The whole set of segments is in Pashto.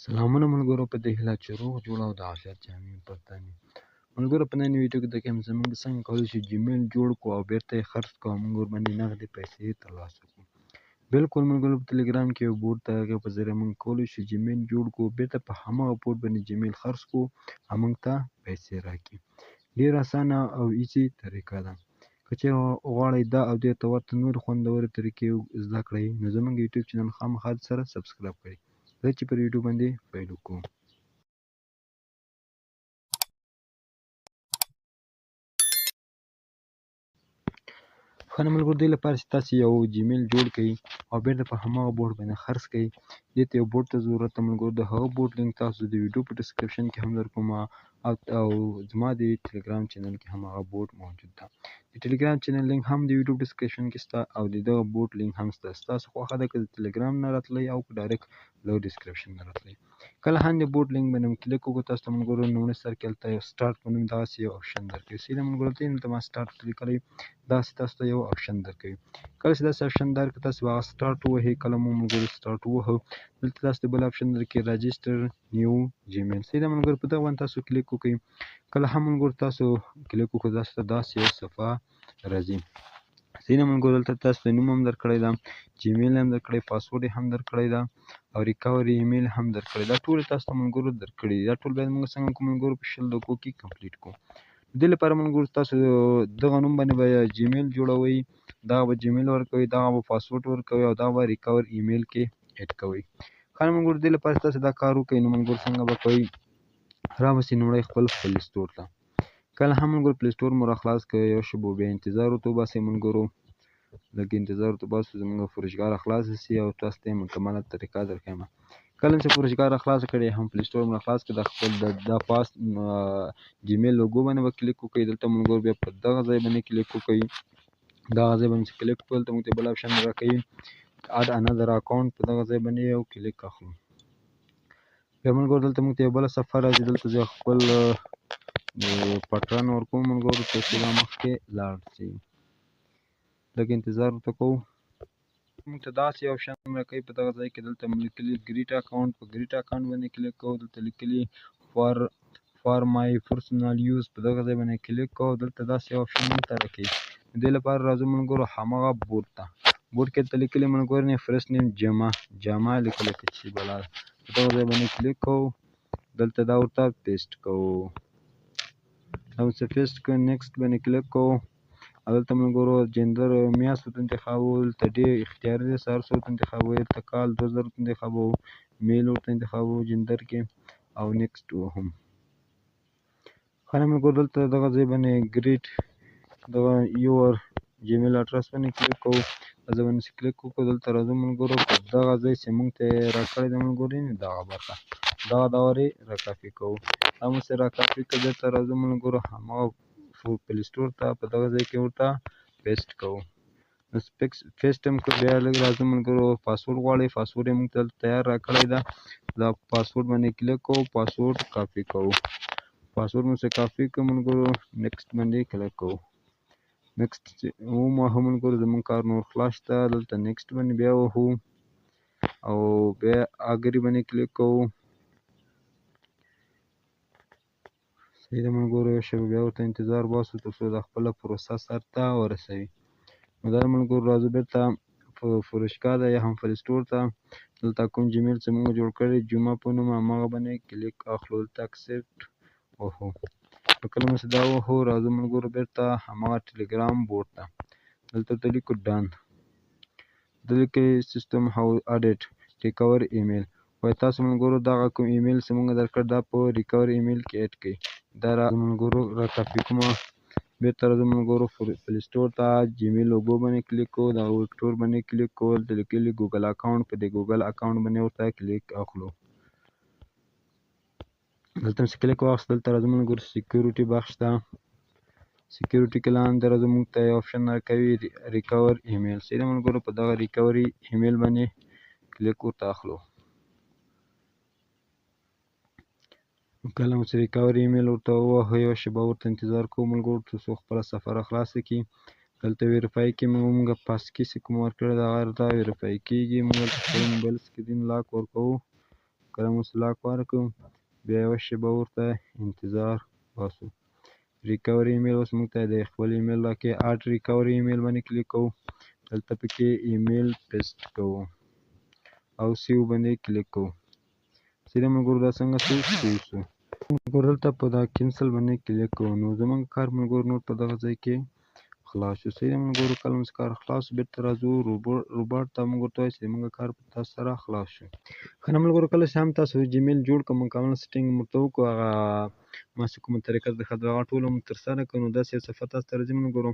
سلامونه ملګرو، په دې هیله چې روغ جوړ او د عافیت جامې په تن یې. ملګرو، په نن ویډیو کې درته زموږ څنګه کولی شو جیمیل جوړ کړو او بیرته یې خرڅ کړو او موږ ورباندې نغدې پیسې ترلاسه کړو. بالکل ملګرو، په ټلګرام کې یو بوټ د هغې په ذریعه موږ کولی شو جیمیل جوړ کړو، بیرته په هماغه بوټ باندې جیمیل خرڅ کړو او موږ ته پیسې راکړي. ډېر اسانه او ایزي طریقه ده. که چېرې غواړئ دا او دې ته ورته نورې خوندورې طریقې زده کړئ، نو زموږ یوټیوب چینل خامخا سره سبسکرایب کړئ. راځئ چې پر ویډیو باندې پیل وکړو. ښه نو ملګرو، دې لپاره چې تاسې یو جیمیل جوړ کړئ او بیرته په هماغه بوټ باندې خرڅ کړئ، دې ته یو بوټ ته ضرورت ده ملګرو. د هغه بوټ لینک تاسو د ویډیو په ډسکرپشن کې هم درکوم او زما د ټلګرام چینل کې هم هغه بوټ موجود ده. د ټلګرام چینل لینک هم د ویډیو ډسکرپشن کې شته او د دغه بوټ لینک هم شته. ستاسو خوښه ده که د ټلګرام نه راتلئ او که ډایرکټ له ډسکرپشن نه راتلئ. کله هم د بوټ لینک باندې کلیک وکړو، تاسو ته ملګرو لومړي سر کې هلته یو سټارټ په نوم دغسې یو آپشن درکوي. صحیح ده ملګرو، دلته ما سټارټ لیکلی، داسې تاسو ته یو آپشن درکوي. کله چې داسې آپشن درکړي، تاسو به هغه سټارټ ووهئ. کله مو ملګرو سټارټ ووهه، دلته تاسو ته بل آپشن درکوي راجسټر نیو جیمیل. صحیح ده ملګرو، په دغه باندې تاسو کلیک وکړئ. کله هم ملګرو تاسو کلیک وکړو، تاسو ته داسې یو صفحه راځي. صحیح ده ملګرو، دلته تاسو ته نوم هم درکړی ده، جیمیل هم درکړی، پاسورډ یې هم درکړی ده او ریکوري ایمیل هم درکړی. دا ټول تاسو ته ملګرو درکړي دي. دا ټول باید موږ څنګه وکړو ملګرو؟ په 20 دقیقو کې کمپلیټ کړو. دې لپاره ملګرو تاسو دغه نوم باندې به جیمیل جوړوئ، دغه به جیمیل ورکوئ، دغه به پاسورډ ورکوئ او دغه به ریکور ایمیل کې اډ کوئ. ښه نو ملګرو، دې لپاره تاسو دا کار وکړئ. نو ملګرو څنګه به کوئ؟ راباسئ لومړی خپل پلې سټور ته. کله هم ملګرو پلې سټور مو راخلاص کړئ، یو شی به بیا انتظار ورته وباسئ ملګرو. لږ انتظار ورته وباسو، زموږ فروشګاه راخلاصه شي او تاسو ته یې مکمله طریقه درښیم. کله چې فروشګاه راخلاصه کړئ، هم پلې سټور مو راخلاص کړئ، د خپل د پاس جیمیل لوګو باندې به کلیک وکړئ. دلته ملګرو بیا په دغه ځای باندې کلیک وکړئ. دغه ځای باندې چې کلیک وکړو، دلته موږ ته بل آپشن راکوي اډ انادر اکاونټ. په دغه ځای باندې یو کلیک اخلو. بیا ملګرو دلته موږ ته یو بله صفحه راځي. دلته زه خپل پټرن ورکوم ملګرو، تر څو دا مخکې لاړ شي. لږ انتظار ورته کوو. موږ ته داسې یو آپشن راکوي په دغه ځای کې. دلته موږ لیکلي ګریټ اکاونټ، په ګریټ اکاونټ باندې کلیک کوو. دلته لیکلي فار مای پرسنل یوز، په دغه ځای باندې کلیک کوو. دلته داسې یو آپشن موږ ته راکوي. دې لپاره راځو ملګرو هماغه بوټ ته. بوټ کې دلته لیکلي ملګرو نه فرست نیم جمع لیکلی که چې بلا، په دغه ځای باندې کلیک کوو. دلته دا ورته پیسټ کوو. دا ورته پیسټ کړو، نیکسټ باندې کلیک کوو. او دلته ملګرو جندر میاشت ورته انتخابوو. دلته ډېر اختیاري دی، سهار څه ورته انتخابوو. دلته کال 2000 ورته انتخابوو، میل ورته انتخابوو جندر کې او نیکسټ وهم. ښه نو ملګرو، دلته دغه ځای باندې ګریټ دغه یور جیمیل اډرس باندې کلیک کوو. په ځای باندې چې کلیک وکړو، دلته راځو ملګرو په دغه ځای چې موږ ته یې راکړی دی ملګرو، دغه برخه دغه ورې راکاپي کوو. دا مو چې راکاپي کړو، بېرته راځو ملګرو هماغه پلې سټور ته، په دغه ځای کې ورته پیسټ کوو. نو پیسټ هم کړو، بیا لږ راځو ملګرو پاسورډ غواړئ، پاسورډ یې موږ ته دلته تیار راکړی ده. دا پاسورډ باندې کلیک کوو، پاسورډ کاپي کوو. پاسورډ مو چې کاپي کړو ملګرو، نیکسټ باندې کلیک کوو. نیکسټ چې ووهو ملګرو، زموږ کار نور خلاص شته. دلته نیکسټ باندې بیا وهو او بیا اګري باندې کلیک کوو. صحیح ده ملګرو، یو شی بیا ورته انتظار باسو تر څو دا خپله پروسه سر ته ورسوي. نو دا ملګرو راځو بېرته فروشګاه ته یا هم پلې سټور ته. دلته کوم جیمیل چې موږ جوړ کړی جمعه په نوم، هماغه باندې کلیک اخلو. دلته اکسپټ وهو. نو کله مو چې دا وهو، راځو ملګرو بېرته هماغه ټلګرام بوټ ته. دلته ورته لیکو ډن. دلته کې سیسټم هاو اډیټ ریکور ایمیل وایي تاسو ملګرو دغه کوم ایمیل چې موږ درکړ دا په ریکور ایمیل کې اډ کړئ. دا ملګرو راکاپي کومه. بېرته راځو ملګرو پلې سټور ته، جیمیل لوګو باندې کلیک کوو، د ویکټور باندې کلیک کوو. دلته لیکلي ګوګل اکاونټ، په دې ګوګل اکاونټ باندې ورته کلیک اخلو. دلته چې کلیک واخیست، دلته راځو ملګرو سکیورټي بخش ته. سکیورټي کې لاندې راځو موږ ته یو آپشن راکوي ریکور ایمیل. صحیح ده ملګرو، په دغه ریکوري ایمیل باندې کلیک ورته اخلو. کله مو چې ریکوري ایمیل ورته ووهو، یو شېبه ورته انتظار کوو ملګرو تر څو خپله صفحه راخلاصه کړي. دلته ویریفای کې موږ پاسکي چې کوم ورکړی ده هغه دا ویریفای کېږي. موږ دلته خپل موبایل سکرین لاک ورکوو. کله مو لاک ورکړو بیا یوه شېبه ورته انتظار باسو. ریکوري ایمیل اوس موږ ته د خپل ایمیل راکې اډ ریکوري ایمیل باندې کلیک کوو. دلته پکې ایمیل پیسټ کوو او سیو باندې کلیک کوو. سیده ملګرو دا څنګه سیو شو. ملګرو دلته په دا کینسل باندې کلیک کوو نو زموږ کار ملګرو نور په دغه ځای کې خلاص شو. سیده ملګرو کله مو کار خلاص شو بېرته راځو روباټ ته موږ ورته وایو چې زموږ کار په تاسو سره خلاص شو. ښه نو ملګرو کله چې هم تاسو جیمیل جوړ کړه مکمل سیټینګ ورته وکړو هغه ما چې کومه طریقه درښه هغه ټوله مو ترسره کړو نو داسې یو صفحه تاسو ته راځي ملګرو.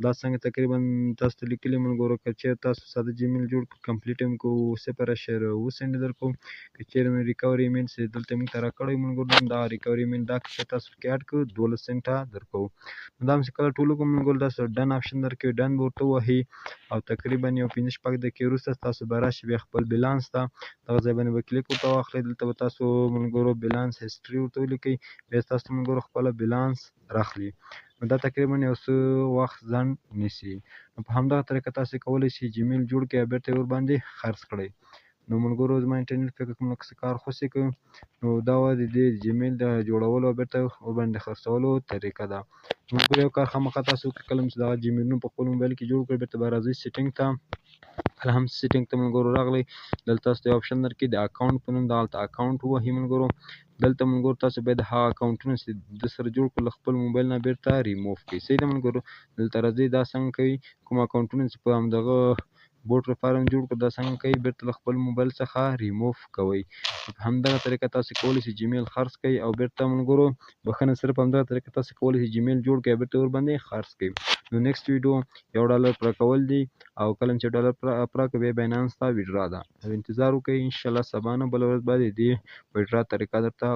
دا څنګه تقریبا تاسو ته لیکلي ملګرو که چېرې تاسو ساده جیمیل جوړ کړو کمپلیټ یې کوو 0.7 سنټ درکوو. که چېرې مو ریکوري ایمیل چې دلته موږ ته راکړی ملګرو دا ریکوري ایمیل دا که تاسو پکې اډ کړو 12 سنټه درکوو. نو دا مو چې کله ټول وکړو ملګرو داسې ډن آپشن درکوي ډن به ورته ووهئ او تقریبا یو 5-6 دقیقې وروسته تاسو به راشئ بیا خپل بیلانس ته دغه ځای باندې به کلیک ورته واخلئ. دلته به تاسو ملګرو بیلانس هسټري ورته ولیکئ بیا تاسو ملګرو خپله بیلانس راخلي. نو دا تقریبا یو څه وخت ځنډ نیسي. نو په همدغه طریقه تاسو کولی شئ جیمیل جوړ کړئ او بېرته یې ورباندې خرڅ کړئ. نو ملګرو زما انټرنیټ فکر کوم لږ څه کار خوسې کوي نو دا وه د دې جیمیل د جوړولو او بېرته ورباندې خرڅولو طریقه ده. ملګرو یو کار خامخا تاسو وکړئ کله چې دغه جیمیلونه په خپل موبایل کې جوړ کړئ بېرته به راځئ سیټینګ ته. کله هم سیټینګ ته ملګرو راغلی دلته تاسو ته یو آپشن درکوي د اکاونټ په نوم دغلته اکاونټ ووهئ ملګرو. دلته ملګرو تاسو باید هغه اکاونټونه چې د سره جوړ کړو له خپل موبایل نه بېرته ریموف کړئ. صحیح ده ملګرو. دلته راځئ دا څنګه کوئ کوم اکاونټونه چې په همدغه بوټ لپاره مو جوړ کړو دا څنګه کوئ بېرته له خپل موبایل څخه ریموف کوئ. په همدغه طریقه تاسو کولی شئ جیمیل خرڅ کړئ او بېرته ملګرو بښنه صرف په همدغه طریقه تاسو کولی شئ جیمیل جوړ کړئ او بېرته ورباندې خرڅ کړئ. نو نیکسټ ویډیو $1 پوره کول دي او کله چې $1 پوره کړئ بیا باینانس ته ویډرا ده او انتظار وکړئ انشاءالله سبا نه بله ورځ به د دې ویډرا طریقه درته